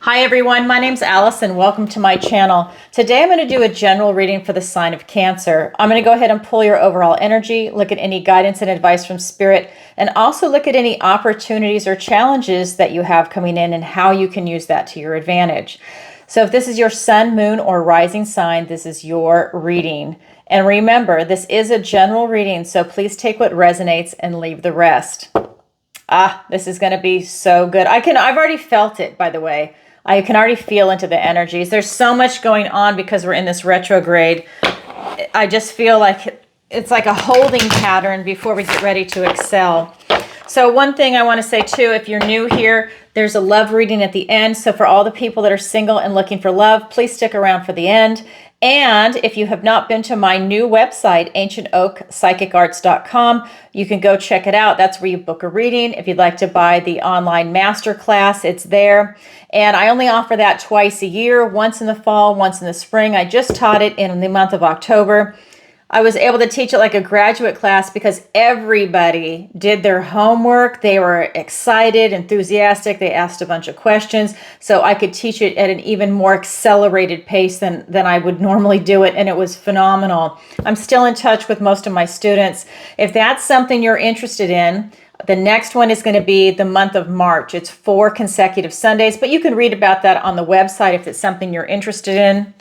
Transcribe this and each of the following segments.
Hi everyone, my name's Allison. Welcome to my channel. Today I'm going to do a general reading for the sign of Cancer. I'm going to go ahead and pull your overall energy, look at any guidance and advice from Spirit, and also look at any opportunities or challenges that you have coming in and how you can use that to your advantage. So if this is your sun, moon, or rising sign, this is your reading. And remember, this is a general reading, so please take what resonates and leave the rest. This is going to be so good. I've already felt it, by the way. I can already feel into the energies. There's so much going on because we're in this retrograde. I just feel like it's like a holding pattern before we get ready to excel. So one thing I want to say too, if you're new here, there's a love reading at the end. So for all the people that are single and looking for love, please stick around for the end. And if you have not been to my new website, ancientoakpsychicarts.com, you can go check it out. That's where you book a reading. If you'd like to buy the online masterclass, it's there. And I only offer that twice a year, once in the fall, once in the spring. I just taught it in the month of October. I was able to teach it like a graduate class because everybody did their homework. They were excited, enthusiastic. They asked a bunch of questions. So I could teach it at an even more accelerated pace than I would normally do it. And it was phenomenal. I'm still in touch with most of my students. If that's something you're interested in, the next one is going to be the month of March. It's 4 consecutive Sundays, but you can read about that on the website if it's something you're interested in.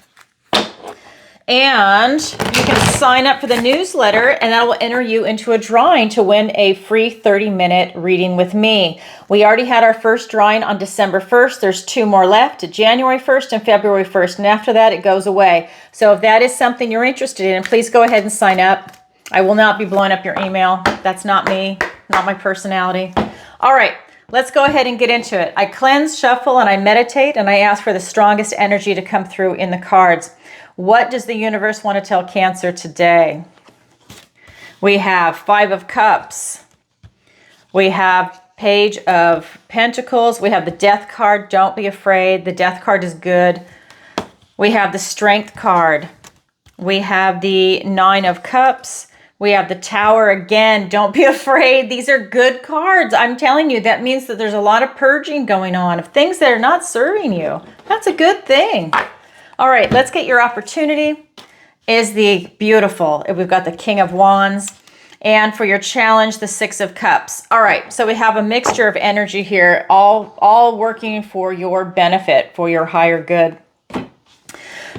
And you can sign up for the newsletter, and that will enter you into a drawing to win a free 30-minute reading with me. We already had our first drawing on December 1st. There's 2 more left, January 1st and February 1st. And after that, it goes away. So if that is something you're interested in, please go ahead and sign up. I will not be blowing up your email. That's not me, not my personality. All right, let's go ahead and get into it. I cleanse, shuffle, and I meditate, and I ask for the strongest energy to come through in the cards. What does the universe want to tell Cancer today? We have 5 of Cups. We have Page of Pentacles. We have the Death card. Don't be afraid. The Death card is good. We have the Strength card. We have the 9 of Cups. We have the Tower again. Don't be afraid. These are good cards. I'm telling you, that means that there's a lot of purging going on of things that are not serving you. That's a good thing. All right, let's get your opportunity. Is the beautiful. We've got the King of Wands. And for your challenge, the 6 of Cups. All right, so we have a mixture of energy here, all working for your benefit, for your higher good.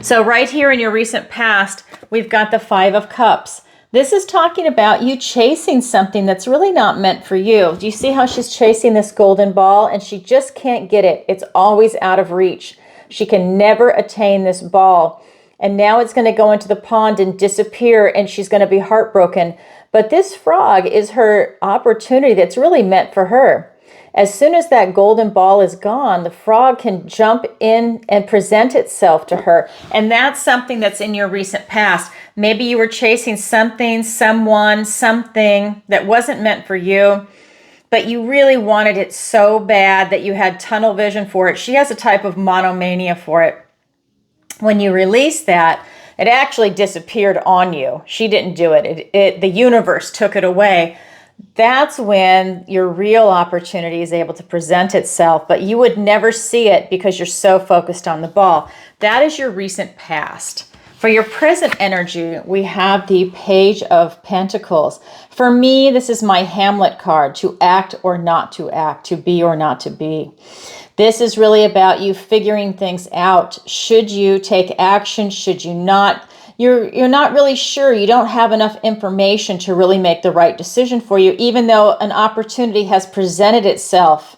So right here in your recent past, we've got the 5 of Cups. This is talking about you chasing something that's really not meant for you. Do you see how she's chasing this golden ball and she just can't get it? It's always out of reach. She can never attain this ball. And now it's going to go into the pond and disappear, and she's going to be heartbroken. But this frog is her opportunity that's really meant for her. As soon as that golden ball is gone, the frog can jump in and present itself to her. And that's something that's in your recent past. Maybe you were chasing something, someone, something that wasn't meant for you, but you really wanted it so bad that you had tunnel vision for it. She has a type of monomania for it. When you release that, it actually disappeared on you. She didn't do it. The universe took it away. That's when your real opportunity is able to present itself, but you would never see it because you're so focused on the ball. That is your recent past. For your present energy, we have the Page of Pentacles. For me, this is my Hamlet card, to act or not to act, to be or not to be. This is really about you figuring things out. Should you take action? Should you not? You're not really sure. You don't have enough information to really make the right decision for you, even though an opportunity has presented itself.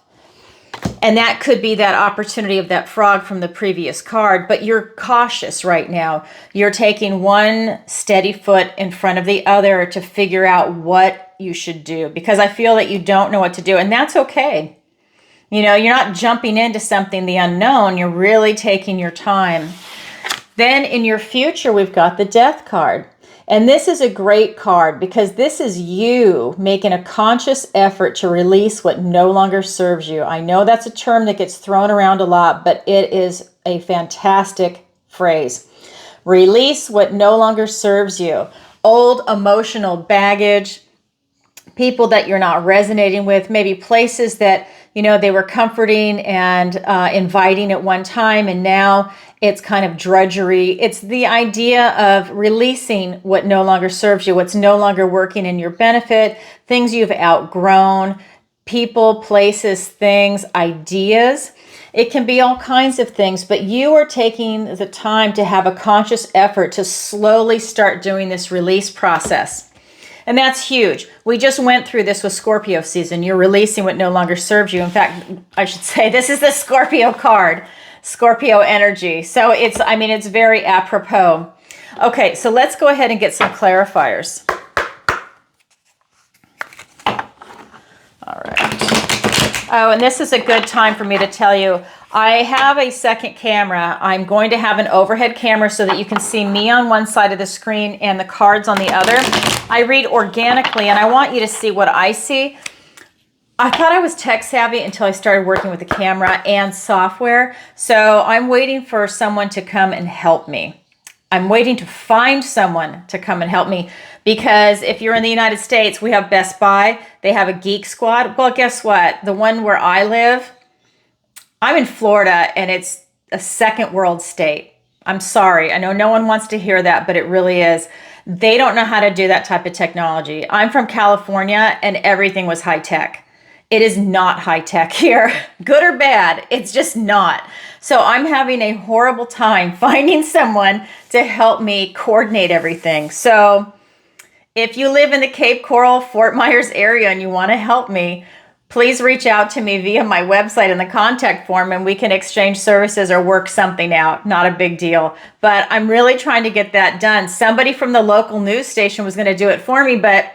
And that could be that opportunity of that frog from the previous card, but you're cautious right now. You're taking one steady foot in front of the other to figure out what you should do, because I feel that you don't know what to do, and that's okay. You know, you're not jumping into something, the unknown. You're really taking your time. Then in your future, we've got the Death card. And this is a great card because this is you making a conscious effort to release what no longer serves you. I know that's a term that gets thrown around a lot, but it is a fantastic phrase. Release what no longer serves you. Old emotional baggage, people that you're not resonating with, maybe places that they were comforting and inviting at one time, and now it's kind of drudgery. It's the idea of releasing what no longer serves you, what's no longer working in your benefit, things you've outgrown, people, places, things, ideas. It can be all kinds of things, but you are taking the time to have a conscious effort to slowly start doing this release process. And that's huge. We just went through this with Scorpio season. You're releasing what no longer serves you. In fact, I should say this is the Scorpio card, Scorpio energy. So it's very apropos. Okay, so let's go ahead and get some clarifiers. All right. Oh, and this is a good time for me to tell you, I have a second camera. I'm going to have an overhead camera so that you can see me on one side of the screen and the cards on the other. I read organically, and I want you to see what I see. I thought I was tech savvy until I started working with the camera and software. So I'm waiting for someone to come and help me. I'm waiting to find someone to come and help me, because if you're in the United States, we have Best Buy. They have a Geek Squad. Well, guess what? The one where I live, I'm in Florida, and it's a second world state. I'm sorry. I know no one wants to hear that, but it really is. They don't know how to do that type of technology. I'm from California, and everything was high tech. It is not high tech here, good or bad. It's just not. So I'm having a horrible time finding someone to help me coordinate everything. So if you live in the Cape Coral, Fort Myers area and you want to help me, please reach out to me via my website in the contact form, and we can exchange services or work something out. Not a big deal. But I'm really trying to get that done. Somebody from the local news station was going to do it for me, but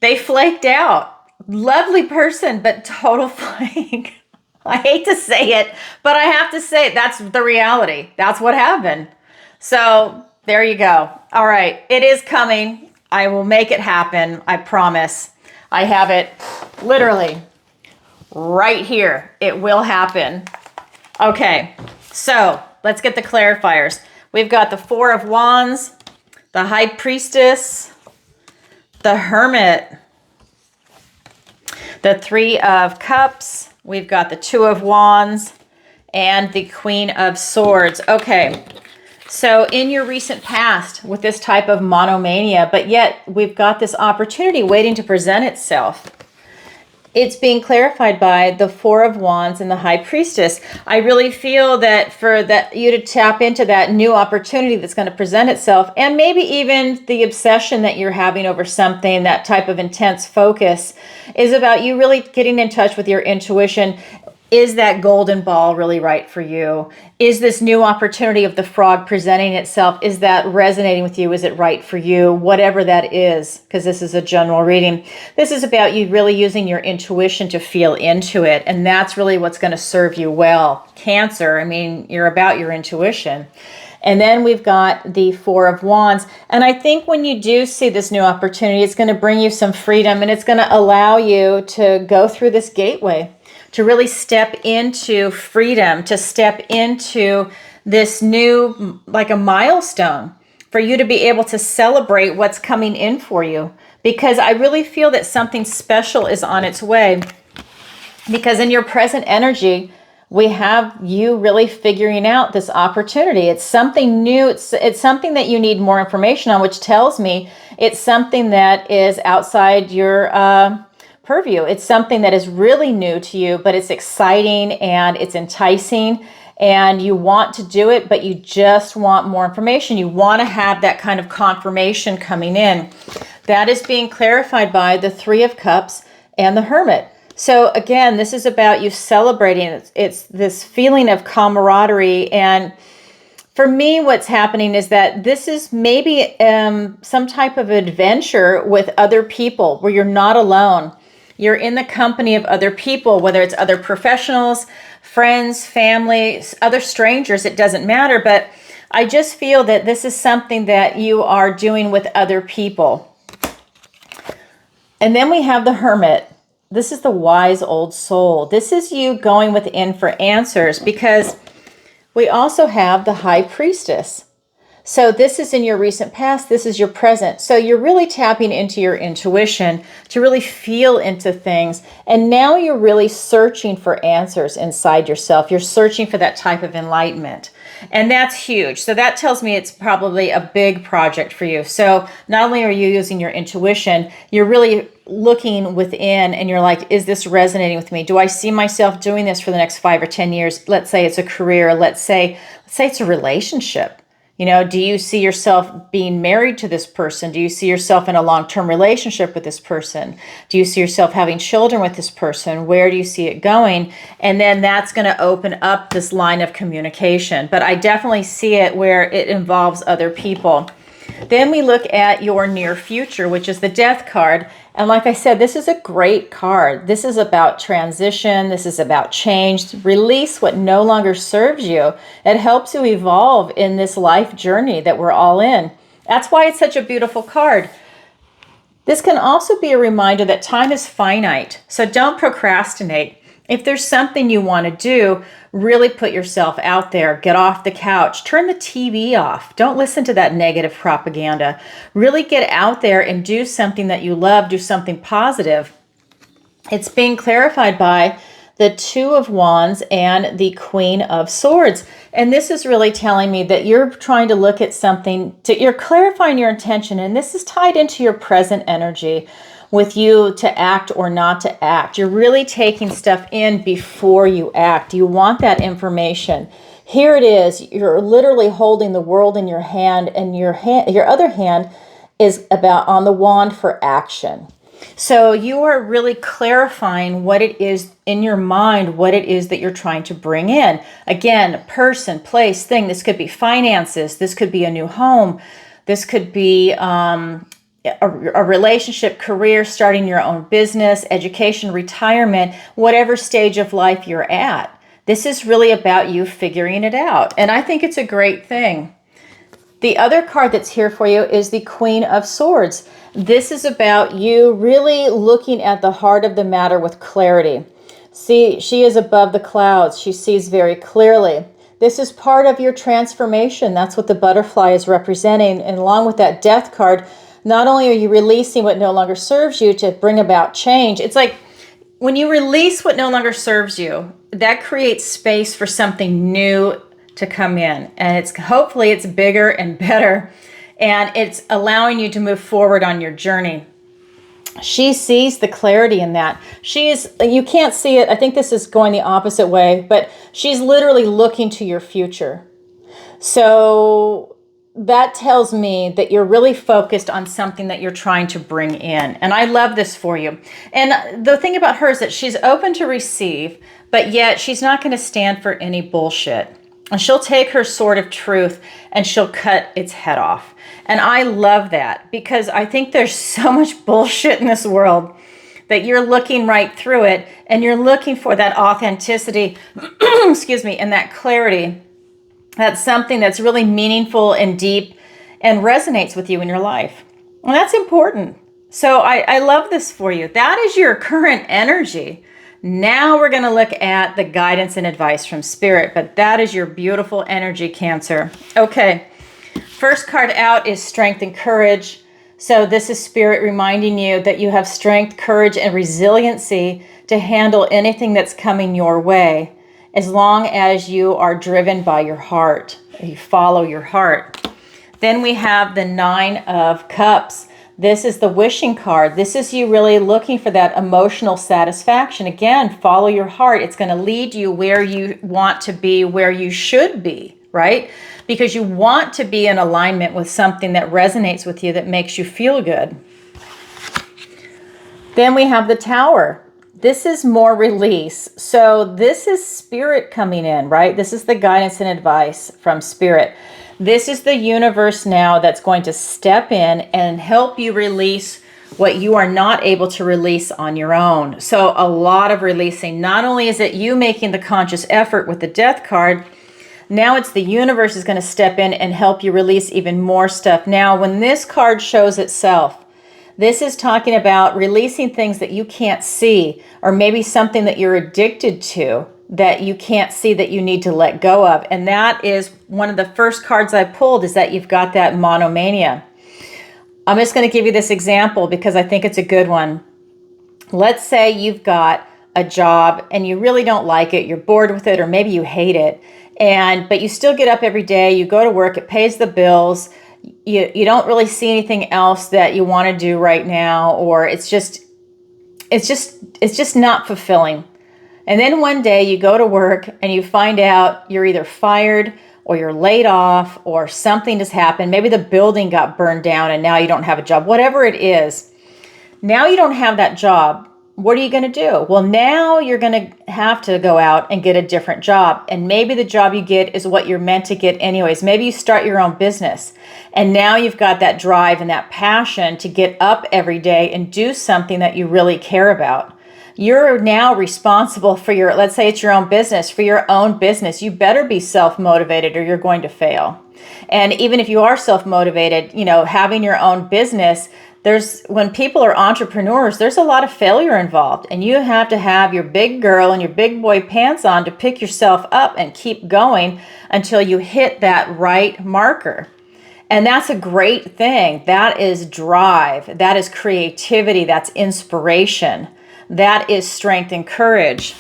they flaked out. Lovely person, but total flake. I hate to say it, but I have to say it. That's the reality. That's what happened. So there you go. All right. It is coming. I will make it happen. I promise. I have it literally right here. It will happen. Okay. So let's get the clarifiers. We've got the Four of Wands, the High Priestess, the Hermit, the Three of Cups, we've got the Two of Wands, and the Queen of Swords. Okay, so in your recent past with this type of monomania, but yet we've got this opportunity waiting to present itself. It's being clarified by the Four of Wands and the High Priestess. I really feel that for you to tap into that new opportunity that's going to present itself, and maybe even the obsession that you're having over something, that type of intense focus, is about you really getting in touch with your intuition. Is that golden ball really right for you? Is this new opportunity of the frog presenting itself, is that resonating with you? Is it right for you? Whatever that is, because this is a general reading. This is about you really using your intuition to feel into it, and that's really what's going to serve you well. Cancer, you're about your intuition. And then we've got the Four of Wands. And I think when you do see this new opportunity, it's going to bring you some freedom, and it's going to allow you to go through this gateway, to really step into freedom, to step into this new, like a milestone, for you to be able to celebrate what's coming in for you. Because I really feel that something special is on its way. Because in your present energy, we have you really figuring out this opportunity. It's something new. It's something that you need more information on, which tells me it's something that is outside your purview. It's something that is really new to you, but it's exciting and it's enticing, and you want to do it, but you just want more information. You want to have that kind of confirmation coming in. That is being clarified by the Three of Cups and the Hermit. So again, this is about you celebrating. It's this feeling of camaraderie. And for me, what's happening is that this is maybe some type of adventure with other people where you're not alone. You're in the company of other people, whether it's other professionals, friends, family, other strangers, it doesn't matter. But I just feel that this is something that you are doing with other people. And then we have the Hermit. This is the wise old soul. This is you going within for answers, because we also have the High Priestess. So this is in your recent past, this is your present. So you're really tapping into your intuition to really feel into things. And now you're really searching for answers inside yourself. You're searching for that type of enlightenment. And that's huge. So that tells me it's probably a big project for you. So not only are you using your intuition, you're really looking within and you're like, is this resonating with me? Do I see myself doing this for the next 5 or 10 years? Let's say it's a career. Let's say it's a relationship. You know, do you see yourself being married to this person? Do you see yourself in a long-term relationship with this person? Do you see yourself having children with this person? Where do you see it going? And then that's going to open up this line of communication. But I definitely see it where it involves other people. Then we look at your near future, which is the Death card. And like I said, this is a great card. This is about transition. This is about change. Release what no longer serves you. It helps you evolve in this life journey that we're all in. That's why it's such a beautiful card. This can also be a reminder that time is finite. So don't procrastinate. If there's something you want to do, really put yourself out there. Get off the couch. Turn the TV off. Don't listen to that negative propaganda. Really get out there and do something that you love. Do something positive. It's being clarified by the Two of Wands and the Queen of Swords. And this is really telling me that you're trying to look at something, you're clarifying your intention. And this is tied into your present energy with you to act or not to act. You're really taking stuff in before you act. You want that information. Here it is. You're literally holding the world in your hand, and your other hand is about on the wand for action. So you are really clarifying what it is in your mind, what it is that you're trying to bring in. Again, person, place, thing. This could be finances. This could be a new home. This could be a relationship, career, starting your own business, education, retirement, whatever stage of life you're at. This is really about you figuring it out. And I think it's a great thing. The other card that's here for you is the Queen of Swords. This is about you really looking at the heart of the matter with clarity. See, she is above the clouds. She sees very clearly. This is part of your transformation. That's what the butterfly is representing. And along with that Death card, not only are you releasing what no longer serves you to bring about change, it's like when you release what no longer serves you, that creates space for something new to come in. And hopefully it's bigger and better, and it's allowing you to move forward on your journey. She sees the clarity in that. You can't see it. I think this is going the opposite way, but she's literally looking to your future. So that tells me that you're really focused on something that you're trying to bring in. And I love this for you. And the thing about her is that she's open to receive, but yet she's not going to stand for any bullshit. And she'll take her sword of truth and she'll cut its head off. And I love that, because I think there's so much bullshit in this world that you're looking right through it, and you're looking for that authenticity, excuse me, and that clarity. That's something that's really meaningful and deep and resonates with you in your life. And that's important. So I love this for you. That is your current energy. Now we're going to look at the guidance and advice from Spirit, but that is your beautiful energy, Cancer. Okay, first card out is Strength and Courage. So this is Spirit reminding you that you have strength, courage, and resiliency to handle anything that's coming your way, as long as you are driven by your heart, you follow your heart. Then we have the Nine of Cups. This is the wishing card. This is you really looking for that emotional satisfaction. Again, follow your heart. It's going to lead you where you want to be, where you should be, right? Because you want to be in alignment with something that resonates with you, that makes you feel good. Then we have the Tower. This is more release. So this is Spirit coming in, right? This is the guidance and advice from Spirit. This is the universe now that's going to step in and help you release what you are not able to release on your own. So a lot of releasing. Not only is it you making the conscious effort with the Death card, now it's the universe is going to step in and help you release even more stuff. Now, when this card shows itself, this is talking about releasing things that you can't see, or maybe something that you're addicted to, that you can't see that you need to let go of. And that is one of the first cards I pulled, is that you've got that monomania. I'm just going to give you this example because I think it's a good one. Let's say you've got a job and you really don't like it, you're bored with it, or maybe you hate it, but you still get up every day, you go to work, it pays the bills, you don't really see anything else that you want to do right now, or it's just not fulfilling. And then one day you go to work and you find out you're either fired or you're laid off, or something has happened. Maybe the building got burned down and now you don't have a job. Whatever it is, now you don't have that job. What are you going to do? Well, now you're going to have to go out and get a different job. And maybe the job you get is what you're meant to get anyways. Maybe you start your own business. And now you've got that drive and that passion to get up every day and do something that you really care about. You're now responsible for your, let's say it's your own business, for your own business. You better be self-motivated or you're going to fail. And even if you are self-motivated, having your own business, when people are entrepreneurs, there's a lot of failure involved, and you have to have your big girl and your big boy pants on to pick yourself up and keep going until you hit that right marker. And that's a great thing. That is drive. That is creativity. That's inspiration. That is strength and courage.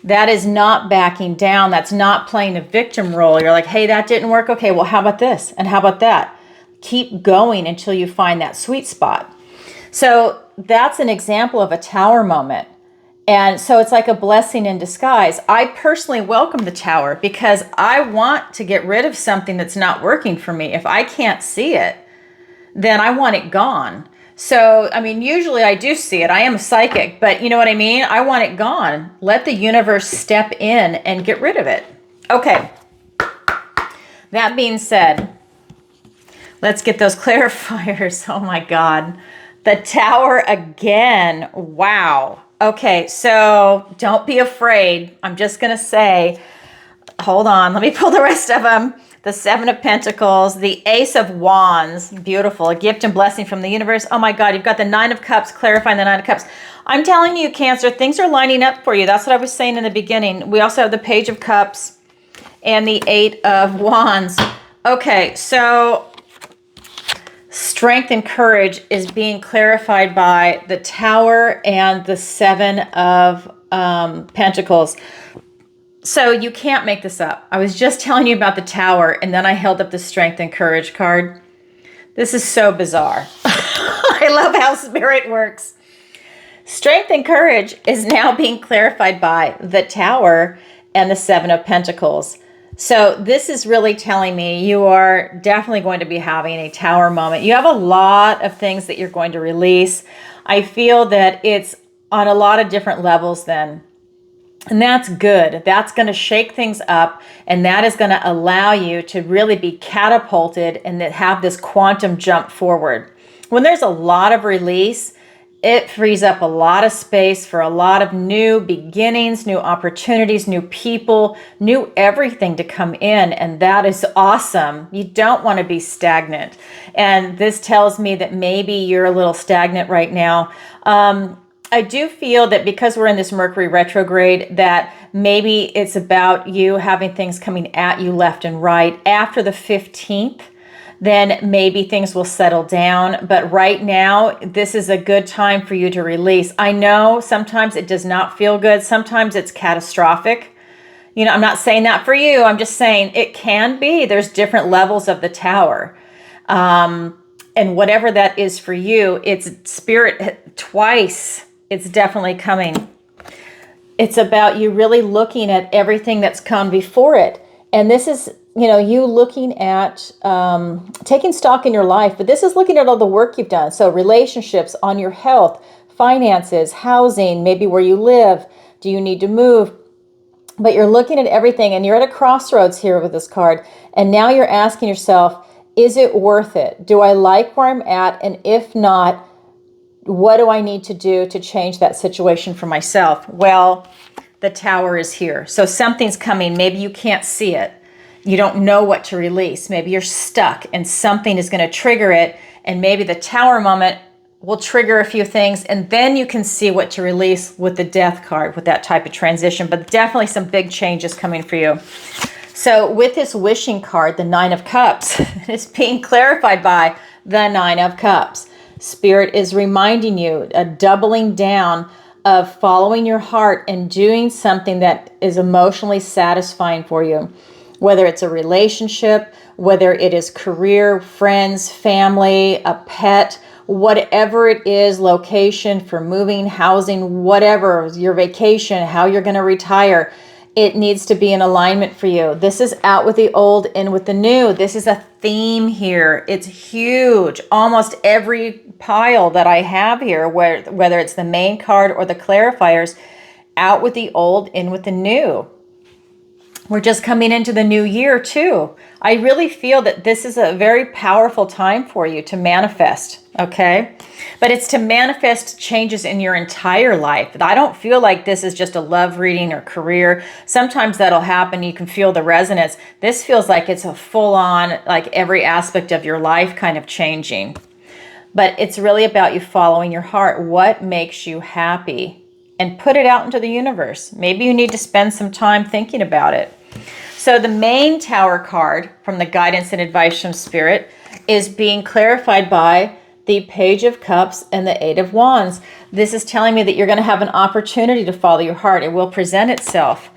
That is not backing down. That's not playing a victim role. You're like, hey, that didn't work. Okay, well, how about this? And how about that? Keep going until you find that sweet spot. So that's an example of a tower moment. And so it's like a blessing in disguise. I personally welcome the tower because I want to get rid of something that's not working for me. If I can't see it, then I want it gone. So, usually I do see it. I am a psychic, but you know what I mean? I want it gone. Let the universe step in and get rid of it. Okay. That being said, let's get those clarifiers. Oh my God. The tower again. Wow. Okay, so don't be afraid. I'm just going to say, hold on. Let me pull the rest of them. The Seven of Pentacles, the Ace of Wands. Beautiful. A gift and blessing from the universe. Oh my God, you've got the Nine of Cups, clarifying the Nine of Cups. I'm telling you, Cancer, things are lining up for you. That's what I was saying in the beginning. We also have the Page of Cups and the Eight of Wands. Okay, so strength and courage is being clarified by the Tower and the Seven of Pentacles. So you can't make this up. I was just telling you about the Tower, and then I held up the Strength and Courage card. This is so bizarre. I love how Spirit works. Strength and courage is now being clarified by the Tower and the Seven of Pentacles. So this is really telling me you are definitely going to be having a tower moment. You have a lot of things that you're going to release. I feel that it's on a lot of different levels then. And that's good. That's going to shake things up, and that is going to allow you to really be catapulted and have this quantum jump forward. When there's a lot of release, it frees up a lot of space for a lot of new beginnings, new opportunities, new people, new everything to come in. And that is awesome. You don't want to be stagnant. And this tells me that maybe you're a little stagnant right now. I do feel that because we're in this Mercury retrograde, that maybe it's about you having things coming at you left and right. After the 15th, then maybe things will settle down. But right now, this is a good time for you to release. I know sometimes it does not feel good. Sometimes it's catastrophic. I'm not saying that for you. I'm just saying it can be. There's different levels of the Tower. And whatever that is for you, it's Spirit twice. It's definitely coming. It's about you really looking at everything that's come before it. And this is, you looking at taking stock in your life, but this is looking at all the work you've done. So relationships, on your health, finances, housing, maybe where you live. Do you need to move? But you're looking at everything, and you're at a crossroads here with this card. And now you're asking yourself, is it worth it? Do I like where I'm at? And if not, what do I need to do to change that situation for myself? Well, the Tower is here. So something's coming. Maybe you can't see it. You don't know what to release. Maybe you're stuck and something is going to trigger it. And maybe the Tower moment will trigger a few things, and then you can see what to release with the death card, with that type of transition. But definitely some big changes coming for you. So with this wishing card, the Nine of Cups, it's being clarified by the Nine of Cups. Spirit is reminding you, a doubling down of following your heart and doing something that is emotionally satisfying for you. Whether it's a relationship, whether it is career, friends, family, a pet, whatever it is, location for moving, housing, whatever, your vacation, how you're going to retire, it needs to be in alignment for you. This is out with the old, in with the new. This is a theme here. It's huge. Almost every pile that I have here, whether it's the main card or the clarifiers, out with the old, in with the new. We're just coming into the new year too. I really feel that this is a very powerful time for you to manifest, okay? But it's to manifest changes in your entire life. I don't feel like this is just a love reading or career. Sometimes that'll happen. You can feel the resonance. This feels like it's a full-on, like every aspect of your life kind of changing. But it's really about you following your heart. What makes you happy? And put it out into the universe. Maybe you need to spend some time thinking about it. So the main Tower card from the guidance and advice from Spirit is being clarified by the Page of Cups and the Eight of Wands. This is telling me that you're going to have an opportunity to follow your heart. It will present itself.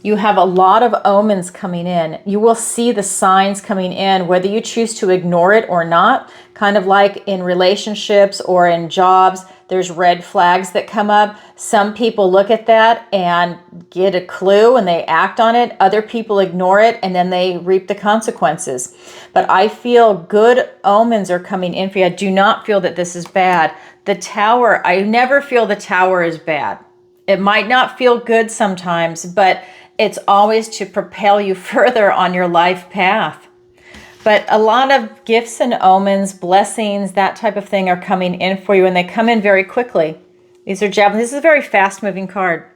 You have a lot of omens coming in. You will see the signs coming in, whether you choose to ignore it or not. Kind of like in relationships or in jobs, there's red flags that come up. Some people look at that and get a clue and they act on it. Other people ignore it and then they reap the consequences. But I feel good omens are coming in for you. I do not feel that this is bad. The Tower, I never feel the Tower is bad. It might not feel good sometimes, but it's always to propel you further on your life path. But a lot of gifts and omens, blessings, that type of thing are coming in for you, and they come in very quickly. These are javelins. This is a very fast-moving card.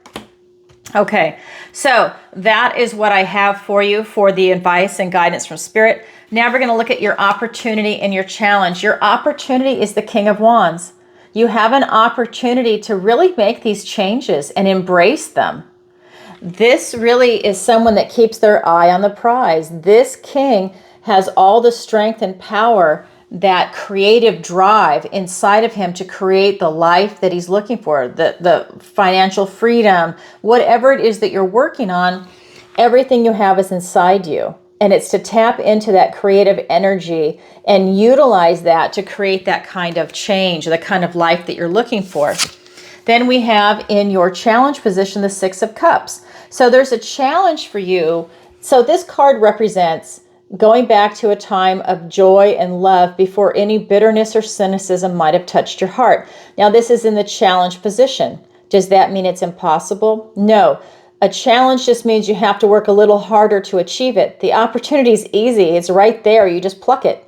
Okay, so that is what I have for you for the advice and guidance from Spirit. Now we're going to look at your opportunity and your challenge. Your opportunity is the King of Wands. You have an opportunity to really make these changes and embrace them. This really is someone that keeps their eye on the prize. This king has all the strength and power, that creative drive inside of him to create the life that he's looking for, the financial freedom, whatever it is that you're working on, everything you have is inside you. And it's to tap into that creative energy and utilize that to create that kind of change, the kind of life that you're looking for. Then we have in your challenge position, the Six of Cups. So there's a challenge for you. So this card represents going back to a time of joy and love before any bitterness or cynicism might have touched your heart. Now this is in the challenge position. Does that mean it's impossible? No. A challenge just means you have to work a little harder to achieve it. The opportunity is easy. It's right there. You just pluck it.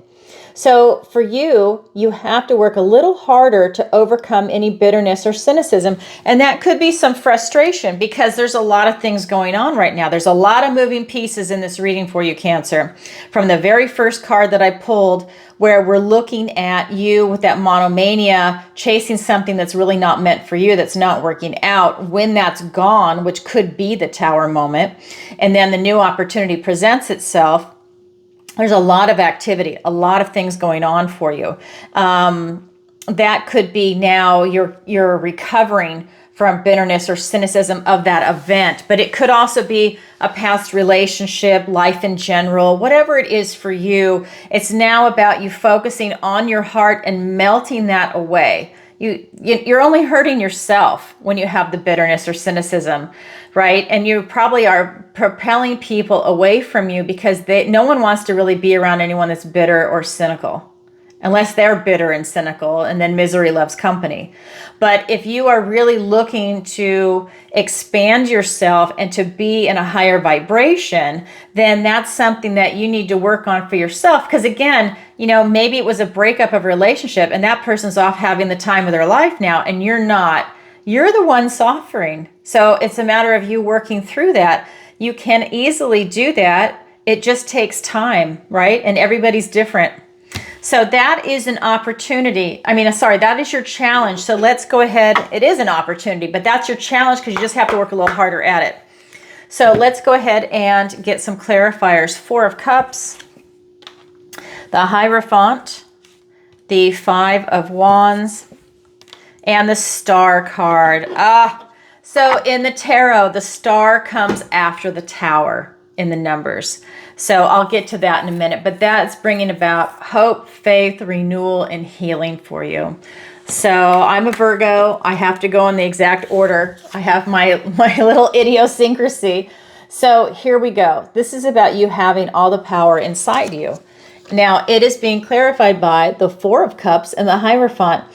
So for you, you have to work a little harder to overcome any bitterness or cynicism. And that could be some frustration because there's a lot of things going on right now. There's a lot of moving pieces in this reading for you, Cancer. From the very first card that I pulled, where we're looking at you with that monomania, chasing something that's really not meant for you, that's not working out, when that's gone, which could be the Tower moment, and then the new opportunity presents itself. There's a lot of activity, a lot of things going on for you. That could be now you're recovering from bitterness or cynicism of that event, but it could also be a past relationship, life in general, whatever it is for you. It's now about you focusing on your heart and melting that away. You're only hurting yourself when you have the bitterness or cynicism, right? And you probably are propelling people away from you because no one wants to really be around anyone that's bitter or cynical, unless they're bitter and cynical, and then misery loves company. But if you are really looking to expand yourself and to be in a higher vibration, then that's something that you need to work on for yourself. Because again, maybe it was a breakup of a relationship and that person's off having the time of their life now and you're not. You're the one suffering. So it's a matter of you working through that. You can easily do that. It just takes time, right? And everybody's different. So that is an opportunity. Sorry, that is your challenge. So let's go ahead. It is an opportunity, but that's your challenge because you just have to work a little harder at it. So let's go ahead and get some clarifiers. 4 of Cups, the Hierophant, the 5 of Wands, and the Star card. So in the tarot, the Star comes after the Tower in the numbers. So I'll get to that in a minute, but that's bringing about hope, faith, renewal, and healing for you. So I'm a Virgo. I have to go in the exact order. I have my little idiosyncrasy. So here we go. This is about you having all the power inside you. Now, it is being clarified by the 4 of Cups and the Hierophant.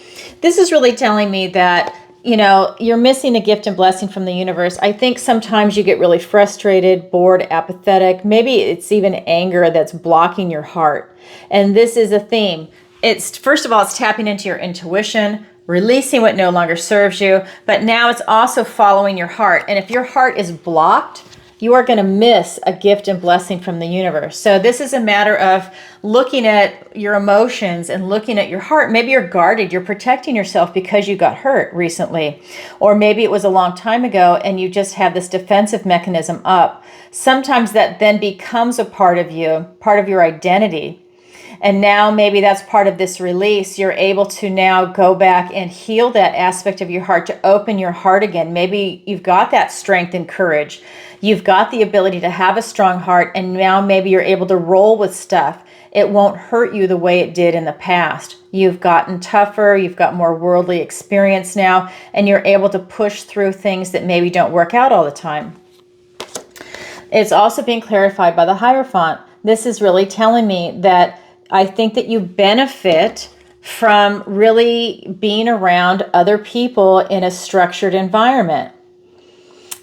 This is really telling me that, you're missing a gift and blessing from the universe. I think sometimes you get really frustrated, bored, apathetic. Maybe it's even anger that's blocking your heart. And this is a theme. First of all, it's tapping into your intuition, releasing what no longer serves you, but now it's also following your heart. And if your heart is blocked, you are going to miss a gift and blessing from the universe. So this is a matter of looking at your emotions and looking at your heart. Maybe you're guarded, you're protecting yourself because you got hurt recently. Or maybe it was a long time ago and you just have this defensive mechanism up. Sometimes that then becomes a part of you, part of your identity. And now maybe that's part of this release. You're able to now go back and heal that aspect of your heart, to open your heart again. Maybe you've got that strength and courage. You've got the ability to have a strong heart, and now maybe you're able to roll with stuff. It won't hurt you the way it did in the past. You've gotten tougher, you've got more worldly experience now, and you're able to push through things that maybe don't work out all the time. It's also being clarified by the Hierophant. This is really telling me that I think that you benefit from really being around other people in a structured environment.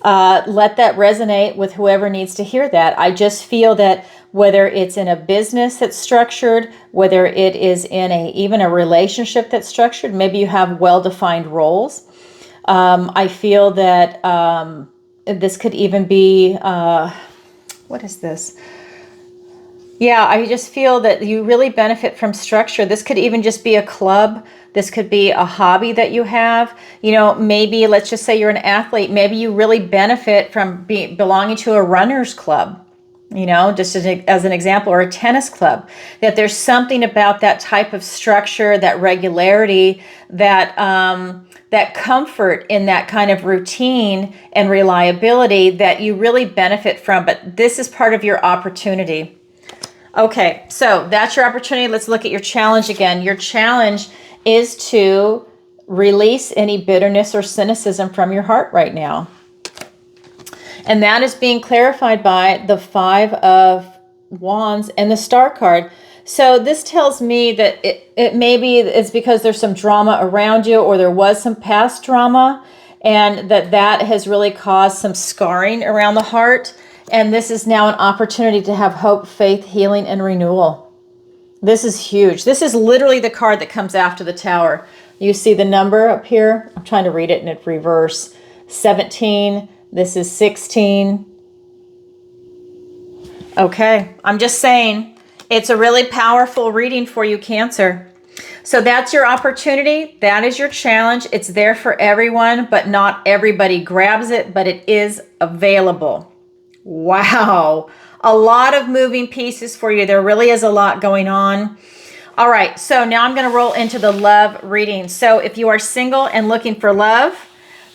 Let that resonate with whoever needs to hear that. I just feel that whether it's in a business that's structured, whether it is in even a relationship that's structured, maybe you have well-defined roles. I feel that this could even be, what is this? Yeah, I just feel that you really benefit from structure. This could even just be a club. This could be a hobby that you have. Maybe let's just say you're an athlete. Maybe you really benefit from belonging to a runner's club, just as an example, or a tennis club. That there's something about that type of structure, that regularity, that comfort in that kind of routine and reliability that you really benefit from. But this is part of your opportunity. Okay, so that's your opportunity. Let's look at your challenge again. Your challenge is to release any bitterness or cynicism from your heart right now. And that is being clarified by the 5 of Wands and the Star card. So this tells me that it maybe it's because there's some drama around you, or there was some past drama, and that has really caused some scarring around the heart. And this is now an opportunity to have hope, faith, healing, and renewal. This is huge. This is literally the card that comes after the Tower. You see the number up here? I'm trying to read it in reverse. 17. This is 16. Okay, I'm just saying, it's a really powerful reading for you, Cancer. So that's your opportunity. That is your challenge. It's there for everyone, but not everybody grabs it, but it is available. Wow, a lot of moving pieces for you. There really is a lot going on. All right, so now I'm going to roll into the love reading. So if you are single and looking for love,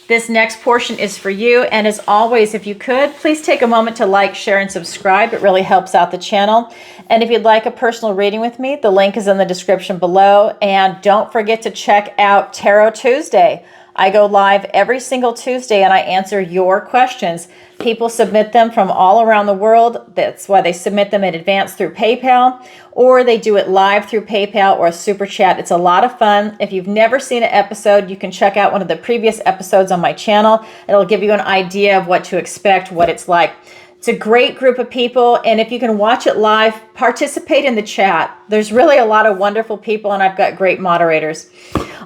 this next portion is for you. And as always, if you could, please take a moment to like, share, and subscribe. It really helps out the channel. And if you'd like a personal reading with me, the link is in the description below. And don't forget to check out Tarot Tuesday. I go live every single Tuesday and I answer your questions. People submit them from all around the world. That's why they submit them in advance through PayPal, or they do it live through PayPal or a super chat. It's a lot of fun. If you've never seen an episode, you can check out one of the previous episodes on my channel. It'll give you an idea of what to expect, what it's like. It's a great group of people, and if you can watch it live, participate in the chat. There's really a lot of wonderful people, and I've got great moderators.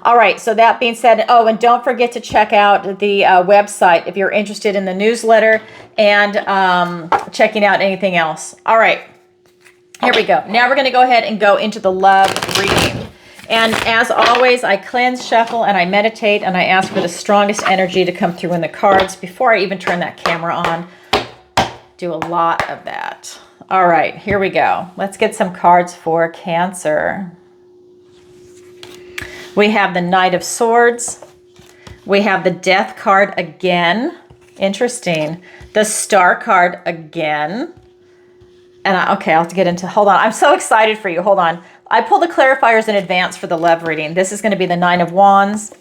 All right, so that being said, oh, and don't forget to check out the website if you're interested in the newsletter and checking out anything else. All right, Here we go. Now we're going to go ahead and go into the love reading. And as always, I cleanse, shuffle, and I meditate, and I ask for the strongest energy to come through in the cards before I even turn that camera on. Do a lot of that. All right, here we go. Let's get some cards for Cancer. We have the Knight of Swords. We have the Death card again. Interesting. The Star card again. And okay, I'll have to get into, hold on. I'm so excited for you. Hold on. I pulled the clarifiers in advance for the love reading. This is going to be the Nine of Wands,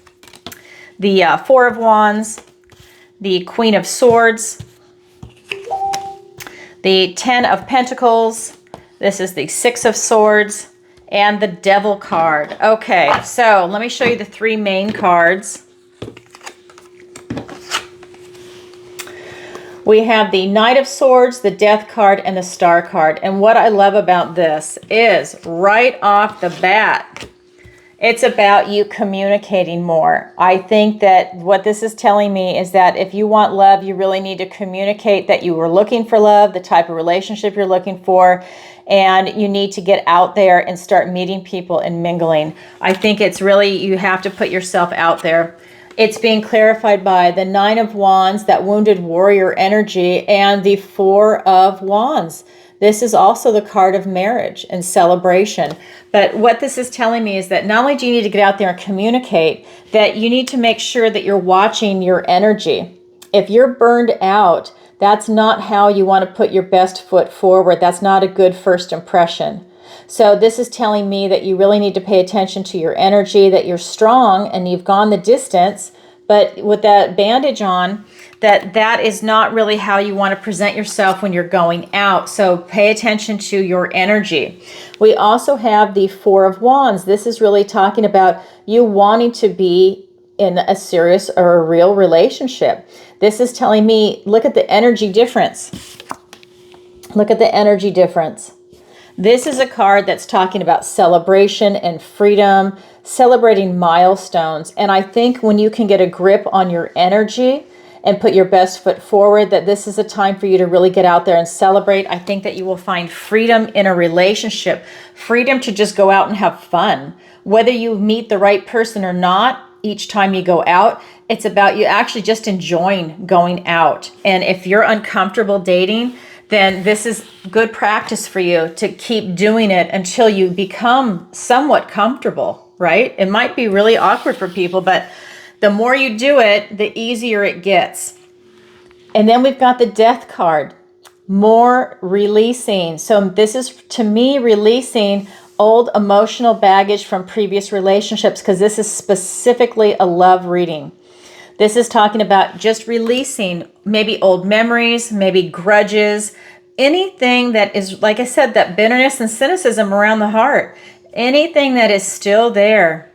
the Four of Wands, the Queen of Swords, the Ten of Pentacles. This is the Six of Swords, and the Devil card. Okay, so let me show you the three main cards. We have the Knight of Swords, the Death card, and the Star card. And what I love about this is right off the bat, it's about you communicating more. I think that what this is telling me is that if you want love, you really need to communicate that you were looking for love, the type of relationship you're looking for, and you need to get out there and start meeting people and mingling. I think it's really, you have to put yourself out there. It's being clarified by the Nine of Wands, that wounded warrior energy, and the Four of Wands. This is also the card of marriage and celebration. But what this is telling me is that not only do you need to get out there and communicate, that you need to make sure that you're watching your energy. If you're burned out, that's not how you want to put your best foot forward. That's not a good first impression. So this is telling me that you really need to pay attention to your energy, that you're strong and you've gone the distance, but with that bandage on, that is not really how you want to present yourself when you're going out. So pay attention to your energy. We also have the Four of Wands. This is really talking about you wanting to be in a serious or a real relationship. This is telling me, look at the energy difference. Look at the energy difference. This is a card that's talking about celebration and freedom, celebrating milestones. And I think when you can get a grip on your energy and put your best foot forward, that this is a time for you to really get out there and celebrate. I think that you will find freedom in a relationship, freedom to just go out and have fun. Whether you meet the right person or not, each time you go out, it's about you actually just enjoying going out. And if you're uncomfortable dating, then this is good practice for you to keep doing it until you become somewhat comfortable, right? It might be really awkward for people, but the more you do it, the easier it gets. And then we've got the Death card, more releasing. So this is, to me, releasing old emotional baggage from previous relationships, because this is specifically a love reading. This is talking about just releasing maybe old memories, maybe grudges, anything that is, like I said, that bitterness and cynicism around the heart, anything that is still there,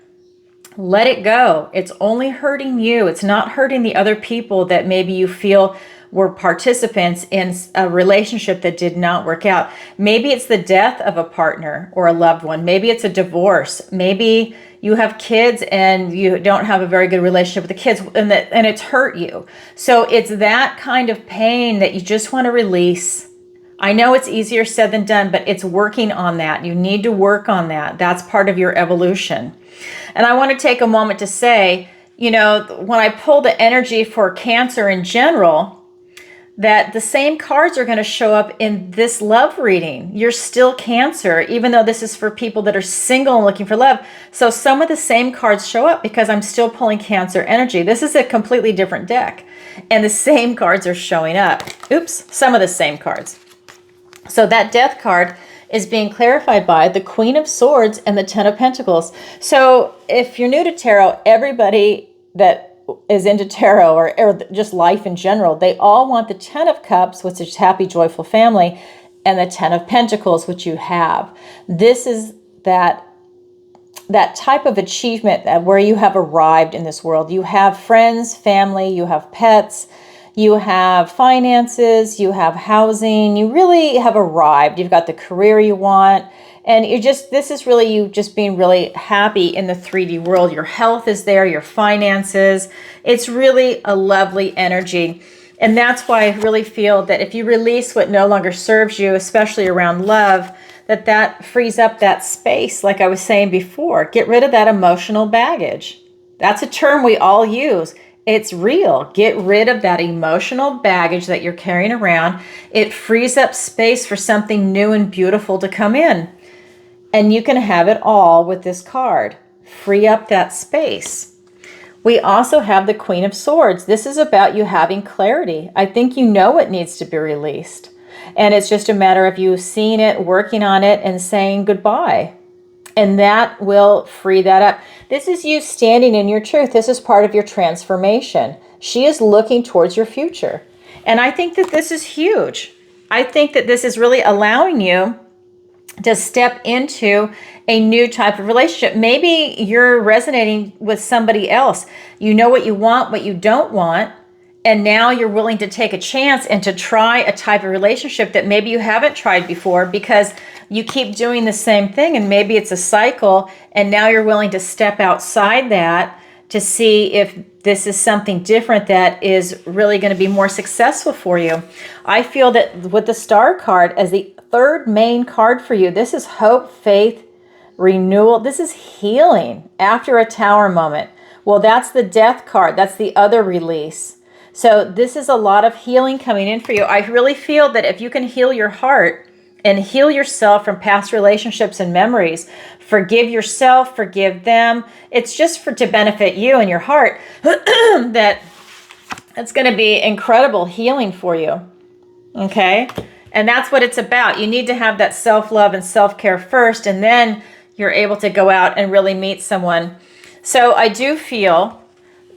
let it go. It's only hurting you. It's not hurting the other people that maybe you feel were participants in a relationship that did not work out. Maybe it's the death of a partner or a loved one. Maybe it's a divorce. Maybe you have kids and you don't have a very good relationship with the kids, and it's hurt you. So it's that kind of pain that you just want to release. I know it's easier said than done, but it's working on that. You need to work on that. That's part of your evolution. And I want to take a moment to say, you know, when I pull the energy for Cancer in general, that the same cards are going to show up in this love reading. You're still Cancer, even though this is for people that are single and looking for love. So some of the same cards show up because I'm still pulling Cancer energy. This is a completely different deck, and the same cards are showing up. Oops, some of the same cards. So that Death card is being clarified by the Queen of Swords and the Ten of Pentacles. So if you're new to tarot, everybody that is into tarot or just life in general, they all want the Ten of Cups, which is happy, joyful family, and the Ten of Pentacles, which you have. This is that type of achievement that where you have arrived in this world. You have friends, family, you have pets, you have finances, you have housing, you really have arrived. You've got the career you want. And this is really you just being really happy in the 3D world. Your health is there, your finances. It's really a lovely energy. And that's why I really feel that if you release what no longer serves you, especially around love, that frees up that space, like I was saying before. Get rid of that emotional baggage. That's a term we all use. It's real. Get rid of that emotional baggage that you're carrying around. It frees up space for something new and beautiful to come in. And you can have it all with this card. Free up that space. We also have the Queen of Swords. This is about you having clarity. I think you know what needs to be released. And it's just a matter of you seeing it, working on it, and saying goodbye. And that will free that up. This is you standing in your truth. This is part of your transformation. She is looking towards your future. And I think that this is huge. I think that this is really allowing you to step into a new type of relationship. Maybe you're resonating with somebody else. You know what you want, what you don't want. And now you're willing to take a chance and to try a type of relationship that maybe you haven't tried before because you keep doing the same thing and maybe it's a cycle. And now you're willing to step outside that to see if this is something different that is really going to be more successful for you. I feel that with the Star card as the third main card for you, this is hope, faith, renewal. This is healing after a Tower moment. Well, that's the Death card. That's the other release. So this is a lot of healing coming in for you. I really feel that if you can heal your heart and heal yourself from past relationships and memories, forgive yourself, forgive them. It's just to benefit you and your heart that it's going to be incredible healing for you. Okay? And that's what it's about. You need to have that self-love and self-care first, and then you're able to go out and really meet someone. So I do feel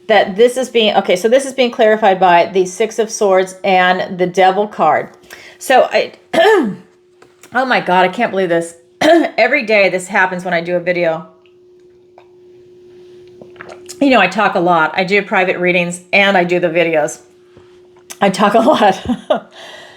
that this is being, okay, so this is being clarified by the Six of Swords and the Devil card. So oh my God, I can't believe this. Every day this happens when I do a video. You know, I talk a lot. I do private readings and I do the videos. I talk a lot.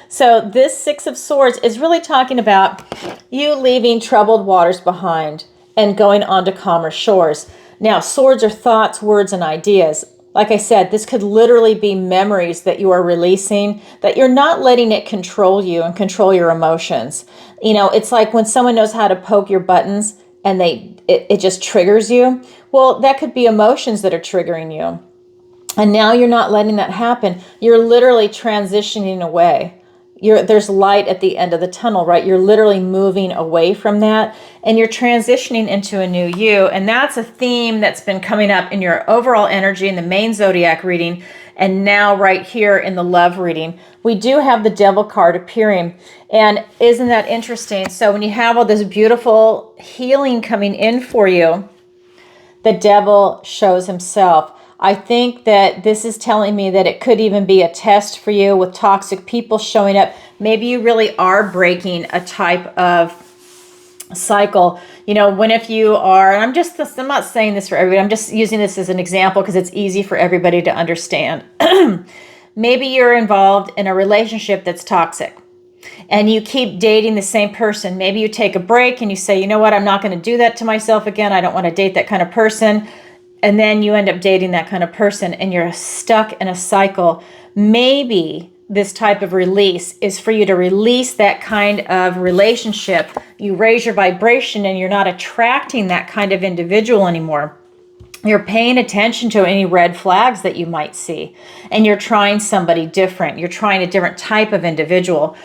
So this Six of Swords is really talking about you leaving troubled waters behind and going on to calmer shores. Now, swords are thoughts, words, and ideas. Like I said, this could literally be memories that you are releasing, that you're not letting it control you and control your emotions. You know, it's like when someone knows how to poke your buttons and it just triggers you. Well, that could be emotions that are triggering you. And now you're not letting that happen. You're literally transitioning away. There's light at the end of the tunnel, right? You're literally moving away from that and you're transitioning into a new you. And that's a theme that's been coming up in your overall energy in the main zodiac reading. And now right here in the love reading, we do have the Devil card appearing. And isn't that interesting? So when you have all this beautiful healing coming in for you, the Devil shows himself. I think that this is telling me that it could even be a test for you with toxic people showing up. Maybe you really are breaking a type of cycle. You know, when if you are, and I'm not saying this for everybody, I'm just using this as an example because it's easy for everybody to understand. Maybe you're involved in a relationship that's toxic and you keep dating the same person. Maybe you take a break and you say, you know what, I'm not going to do that to myself again. I don't want to date that kind of person. And then you end up dating that kind of person and you're stuck in a cycle. Maybe this type of release is for you to release that kind of relationship. You raise your vibration and you're not attracting that kind of individual anymore. You're paying attention to any red flags that you might see. And you're trying somebody different. You're trying a different type of individual.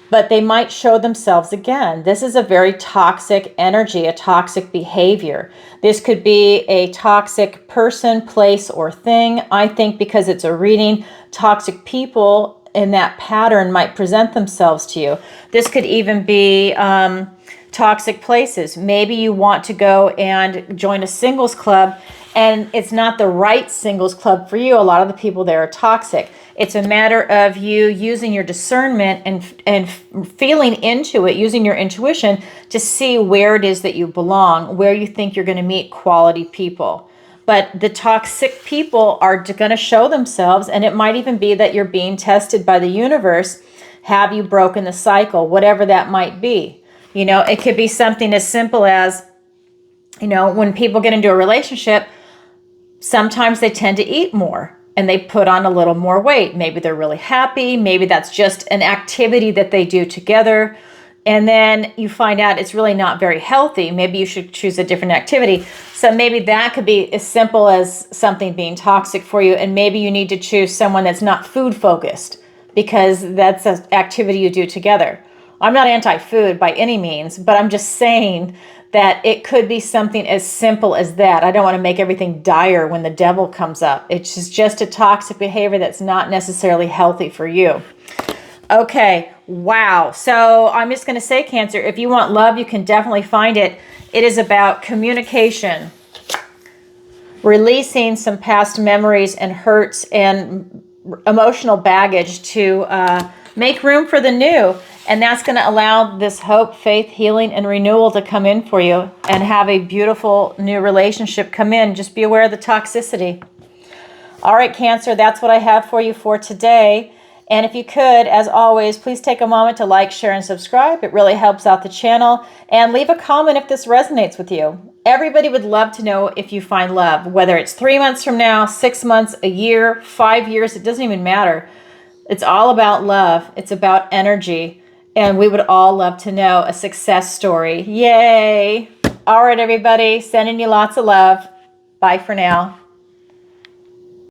But they might show themselves again. This is a very toxic energy, a toxic behavior. This could be a toxic person, place, or thing. I think because it's a reading, toxic people in that pattern might present themselves to you. This could even be toxic places. Maybe you want to go and join a singles club and it's not the right singles club for you. A lot of the people there are toxic. It's a matter of you using your discernment and feeling into it, using your intuition to see where it is that you belong, where you think you're going to meet quality people. But the toxic people are going to show themselves, and it might even be that you're being tested by the universe. Have you broken the cycle? Whatever that might be. You know, it could be something as simple as, you know, when people get into a relationship, sometimes they tend to eat more and they put on a little more weight. Maybe they're really happy. Maybe that's just an activity that they do together. and then you find out it's really not very healthy, maybe you should choose a different activity. So maybe that could be as simple as something being toxic for you, and maybe you need to choose someone that's not food focused, because that's an activity you do together. I'm not anti-food by any means, but I'm just saying that it could be something as simple as that. I don't want to make everything dire when the devil comes up. It's just a toxic behavior that's not necessarily healthy for you. Okay, wow. So I'm just going to say, Cancer, if you want love, you can definitely find it. It is about communication, releasing some past memories and hurts and emotional baggage to make room for the new. And that's going to allow this hope, faith, healing, and renewal to come in for you and have a beautiful new relationship come in. Just be aware of the toxicity. All right, Cancer, that's what I have for you for today. And if you could, as always, please take a moment to like, share, and subscribe. It really helps out the channel. And leave a comment if this resonates with you. Everybody would love to know if you find love, whether it's 3 months from now, 6 months, a year, 5 years, it doesn't even matter. It's all about love. It's about energy. And we would all love to know a success story. Yay! All right, everybody, sending you lots of love. Bye for now.